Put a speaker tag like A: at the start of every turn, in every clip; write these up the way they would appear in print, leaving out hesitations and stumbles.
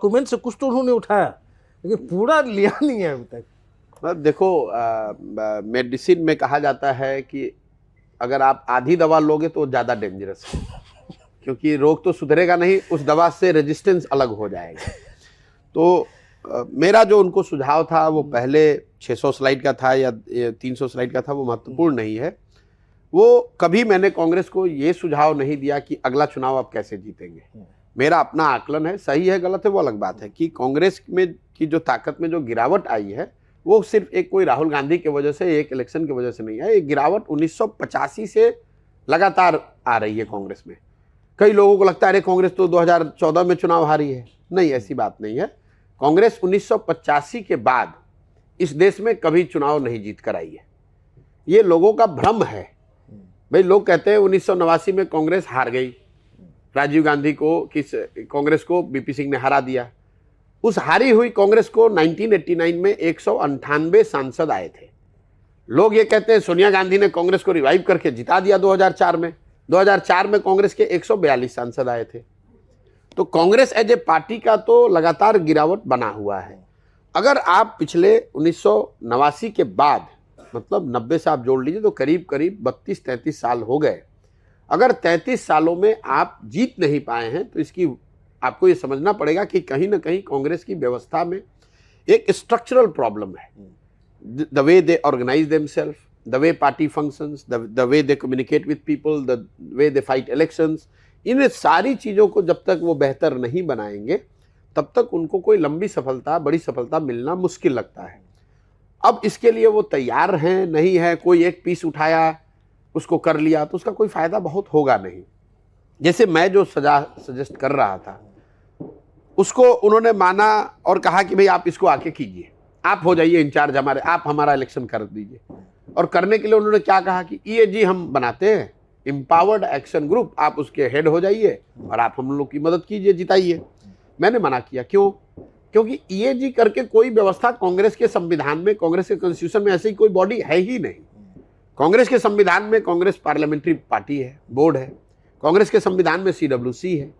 A: Document से कुछ तो उन्होंने उठाया, लेकिन पूरा लिया नहीं है अभी तक।
B: देखो, मेडिसिन में कहा जाता है कि अगर आप आधी दवा लोगे तो ज़्यादा डेंजरस है, क्योंकि रोग तो सुधरेगा नहीं, उस दवा से रेजिस्टेंस अलग हो जाएगा। तो मेरा जो उनको सुझाव था वो पहले 600 स्लाइड का था या 300 स्लाइड का था, वो महत्वपूर्ण नहीं है। वो कभी मैंने कांग्रेस को ये सुझाव नहीं दिया कि अगला चुनाव आप कैसे जीतेंगे। मेरा अपना आकलन है, सही है गलत है वो अलग बात है, कि कांग्रेस में की जो ताकत में जो गिरावट आई है वो सिर्फ एक कोई राहुल गांधी की वजह से, एक इलेक्शन की वजह से नहीं है। एक गिरावट 1985 से लगातार आ रही है कांग्रेस में। कई लोगों को लगता है अरे कांग्रेस तो 2014 में चुनाव हारी है। नहीं, ऐसी बात नहीं है। कांग्रेस 1985 के बाद इस देश में कभी चुनाव नहीं जीत कर आई है। ये लोगों का भ्रम है। भाई लोग कहते हैं 1989 में कांग्रेस हार गई, राजीव गांधी को कांग्रेस को बीपी सिंह ने हरा दिया। उस हारी हुई कांग्रेस को 1989 में 198 सांसद आए थे। लोग ये कहते हैं सोनिया गांधी ने कांग्रेस को रिवाइव करके जिता दिया 2004 में। 2004 में कांग्रेस के 142 सांसद आए थे। तो कांग्रेस एज ए पार्टी का तो लगातार गिरावट बना हुआ है। अगर आप पिछले 1989 के बाद, मतलब 90 से आप जोड़ लीजिए तो करीब करीब 32-33 साल हो गए। अगर 33 सालों में आप जीत नहीं पाए हैं तो इसकी आपको ये समझना पड़ेगा कि कहीं ना कहीं कांग्रेस की व्यवस्था में एक स्ट्रक्चरल प्रॉब्लम है। The way they organise themselves, the way party functions, the way they communicate with people, the way they fight elections, इन सारी चीज़ों को जब तक वो बेहतर नहीं बनाएंगे तब तक उनको कोई लंबी सफलता, बड़ी सफलता मिलना मुश्किल लगता है। अब इसके लिए वो तैयार हैं नहीं है, कोई एक पीस उठाया उसको कर लिया तो उसका कोई फ़ायदा बहुत होगा नहीं। जैसे मैं जो सजेस्ट कर रहा था उसको उन्होंने माना और कहा कि भाई आप इसको आके कीजिए, आप हो जाइए इंचार्ज हमारे, आप हमारा इलेक्शन कर दीजिए। और करने के लिए उन्होंने क्या कहा कि ईएजी हम बनाते हैं, एम्पावर्ड एक्शन ग्रुप, आप उसके हेड हो जाइए और आप हम लोग की मदद कीजिए, जिताइए। मैंने मना किया। क्यों? क्योंकि ईएजी करके कोई व्यवस्था कांग्रेस के संविधान में, कांग्रेस के कॉन्स्टिट्यूशन में ऐसी कोई बॉडी है ही नहीं। कांग्रेस के संविधान में कांग्रेस पार्लियामेंट्री पार्टी है, बोर्ड है। कांग्रेस के संविधान में सीडब्ल्यूसी है।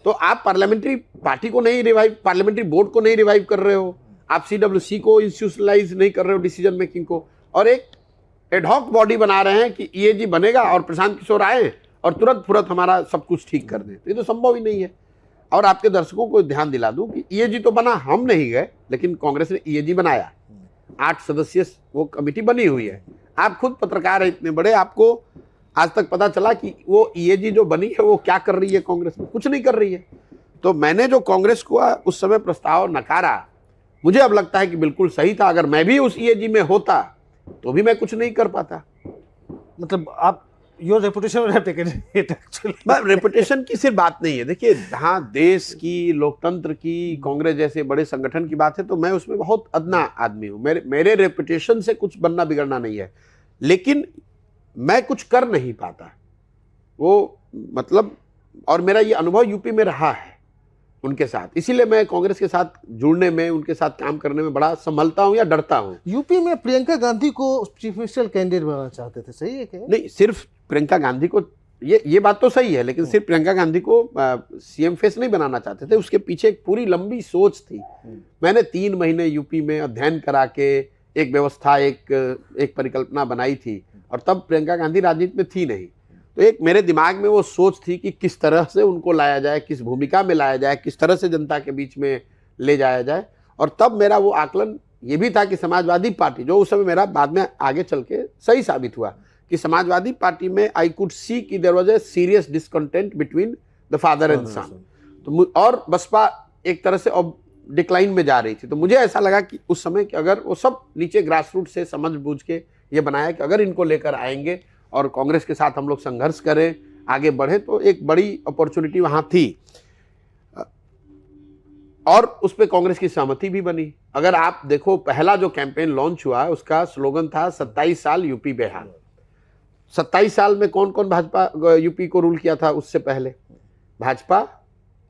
B: तो आप पार्लियामेंट्री पार्टी को नहीं रिवाइव, पार्लियामेंट्री बोर्ड को नहीं रिवाइव कर रहे हो, आप सीडब्ल्यूसी को इंस्टीट्यूशनलाइज नहीं कर रहे हो डिसीजन मेकिंग को, और एक एडहॉक बॉडी बना रहे हैं कि ईएजी बनेगा और प्रशांत किशोर आए और तुरंत हमारा सब कुछ ठीक कर दें। ये तो संभव ही नहीं है। और आपके दर्शकों को ध्यान दिला दूं कि ईएजी तो बना, हम नहीं गए, लेकिन कांग्रेस ने ईएजी बनाया। 8 सदस्यीय वो कमेटी बनी हुई है। आप खुद पत्रकार हैं इतने बड़े, आपको आज तक पता चला कि वो ईएजी जो बनी है वो क्या कर रही है कांग्रेस में? कुछ नहीं कर रही है। तो मैंने जो कांग्रेस को उस समय प्रस्ताव नकारा, मुझे अब लगता है कि बिल्कुल सही था। अगर मैं भी उस ईएजी में होता तो भी मैं कुछ नहीं कर पाता।
A: मतलब आप योर रेपुटेशन
B: रेपुटेशन की सिर्फ बात नहीं है। देखिए, हाँ, देश की, लोकतंत्र की, कांग्रेस जैसे बड़े संगठन की बात है तो मैं उसमें बहुत अदना आदमी हूँ। मेरे रेपुटेशन से कुछ बनना बिगड़ना नहीं है, लेकिन मैं कुछ कर नहीं पाता वो, मतलब, और मेरा ये अनुभव यूपी में रहा है उनके साथ। इसीलिए मैं कांग्रेस के साथ जुड़ने में, उनके साथ काम करने में बड़ा संभलता हूं या डरता हूं।
A: यूपी में प्रियंका गांधी को चीफ मिनिस्टर कैंडिडेट बनाना चाहते थे, सही है क्या?
B: नहीं, सिर्फ प्रियंका गांधी को, ये बात तो सही है, लेकिन सिर्फ प्रियंका गांधी को सीएम फेस नहीं बनाना चाहते थे। उसके पीछे एक पूरी लंबी सोच थी। मैंने 3 महीने यूपी में अध्ययन करा के एक व्यवस्था, एक परिकल्पना बनाई थी, और तब प्रियंका गांधी राजनीति में थी नहीं। तो एक मेरे दिमाग में वो सोच थी कि किस तरह से उनको लाया जाए, किस भूमिका में लाया जाए, किस तरह से जनता के बीच में ले जाया जाए। और तब मेरा वो आकलन ये भी था कि समाजवादी पार्टी, जो उस समय मेरा बाद में आगे चल के सही साबित हुआ, कि समाजवादी पार्टी में आई कुड सी कि there was a serious discontent between the father and son. तो और बसपा एक तरह से अब डिक्लाइन में जा रही थी। तो मुझे ऐसा लगा कि उस समय कि अगर वो सब नीचे ग्रास रूट से समझ बूझ के ये बनाया कि अगर इनको लेकर आएंगे और कांग्रेस के साथ हम लोग संघर्ष करें, आगे बढ़े, तो एक बड़ी अपॉर्चुनिटी वहाँ थी। और उस पर कांग्रेस की सहमति भी बनी। अगर आप देखो, पहला जो कैंपेन लॉन्च हुआ उसका स्लोगन था 27 साल यूपी बेहाल। 27 साल में कौन कौन भाजपा यूपी को रूल किया था उससे पहले? भाजपा,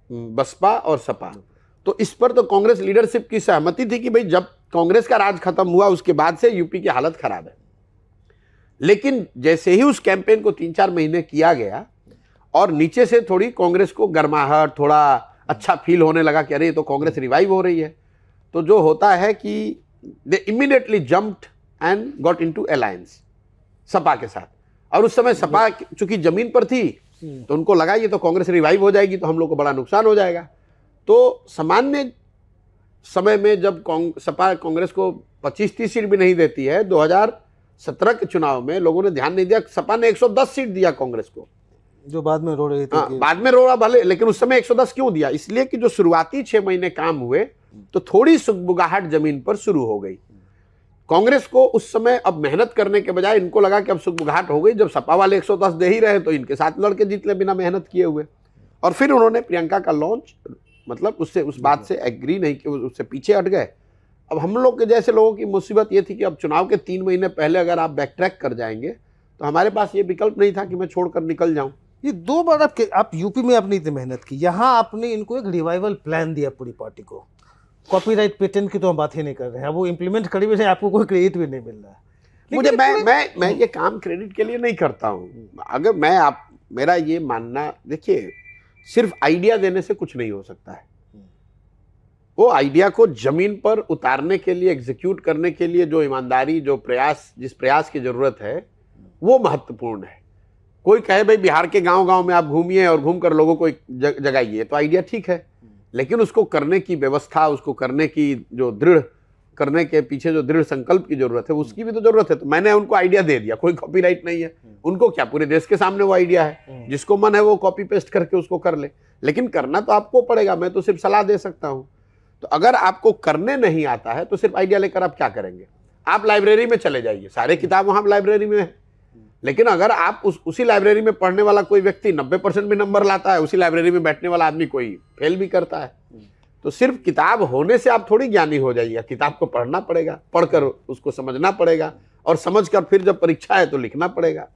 B: बसपा और सपा। तो इस पर तो कांग्रेस लीडरशिप की सहमति थी कि भाई जब कांग्रेस का राज खत्म हुआ उसके बाद से यूपी की हालत खराब है। लेकिन जैसे ही उस कैंपेन को 3-4 महीने किया गया और नीचे से थोड़ी कांग्रेस को गर्माहट, थोड़ा अच्छा फील होने लगा कि अरे ये तो कांग्रेस रिवाइव हो रही है। तो जो होता है कि दे immediately jumped and got into alliance Sapa के साथ। और उस समय सपा चूंकि जमीन पर थी तो उनको लगा ये तो कांग्रेस रिवाइव हो जाएगी तो हम लोग को बड़ा नुकसान हो जाएगा। तो सामान्य समय में जब सपा कांग्रेस को 25-30 सीट भी नहीं देती है, 2017 के चुनाव में लोगों ने ध्यान नहीं दिया, सपा ने 110 सीट दिया कांग्रेस को,
A: जो बाद में रो रहे थे।
B: हाँ, बाद में रो रहा भले, लेकिन उस समय 110 क्यों दिया? इसलिए कि जो शुरुआती 6 महीने काम हुए तो थोड़ी सुगबुगाहट जमीन पर शुरू हो गई। कांग्रेस को उस समय अब मेहनत करने के बजाय इनको लगा कि अब सुगबुगाहट हो गई, जब सपा वाले 110 दे ही रहे तो इनके साथ लड़के जीत ले बिना मेहनत किए हुए। और फिर उन्होंने प्रियंका का लॉन्च, मतलब उससे उस बात से एग्री नहीं कि उससे पीछे हट गए। अब हम लोग के जैसे लोगों की मुसीबत ये थी कि अब चुनाव के 3 महीने पहले अगर आप बैक ट्रैक कर जाएंगे तो हमारे पास ये विकल्प नहीं था कि मैं छोड़कर निकल जाऊं।
A: ये 2 बार आप यूपी में आपने इतनी मेहनत की, यहाँ आपने इनको एक रिवाइवल प्लान दिया पूरी पार्टी को। कॉपीराइट पेटेंट की तो हम बात ही नहीं कर रहे हैं, वो इम्प्लीमेंट करी भी नहीं, आपको कोई क्रेडिट भी नहीं मिल रहा है।
B: मुझे मैं ये काम क्रेडिट के लिए नहीं करता हूँ। अगर मेरा ये मानना, देखिए सिर्फ आइडिया देने से कुछ नहीं हो सकता है। वो आइडिया को जमीन पर उतारने के लिए, एग्जीक्यूट करने के लिए जो ईमानदारी, जो प्रयास, जिस प्रयास की जरूरत है वो महत्वपूर्ण है। कोई कहे भाई बिहार के गांव-गांव में आप घूमिए और घूमकर लोगों को जगाइए, तो आइडिया ठीक है, लेकिन उसको करने की व्यवस्था, उसको करने की जो दृढ़ करने के पीछे जो दृढ़ संकल्प की जरूरत है उसकी भी तो जरूरत है। तो मैंने उनको आइडिया दे दिया, कोई कॉपीराइट नहीं है, उनको क्या, पूरे देश के सामने वो आइडिया है, जिसको मन है वो कॉपी पेस्ट करके उसको कर ले, लेकिन करना तो आपको पड़ेगा, मैं तो सिर्फ सलाह दे सकता हूं। तो अगर आपको करने नहीं आता है तो सिर्फ आइडिया लेकर आप क्या करेंगे? आप लाइब्रेरी में चले जाइए, सारे किताब वहां लाइब्रेरी में है, लेकिन अगर आप उसी लाइब्रेरी में पढ़ने वाला कोई व्यक्ति 90% भी नंबर लाता है, उसी लाइब्रेरी में बैठने वाला आदमी कोई फेल भी करता है, तो सिर्फ किताब होने से आप थोड़ी ज्ञानी हो जाइएगा। किताब को पढ़ना पड़ेगा, पढ़कर उसको समझना पड़ेगा, और समझकर फिर जब परीक्षा है तो लिखना पड़ेगा।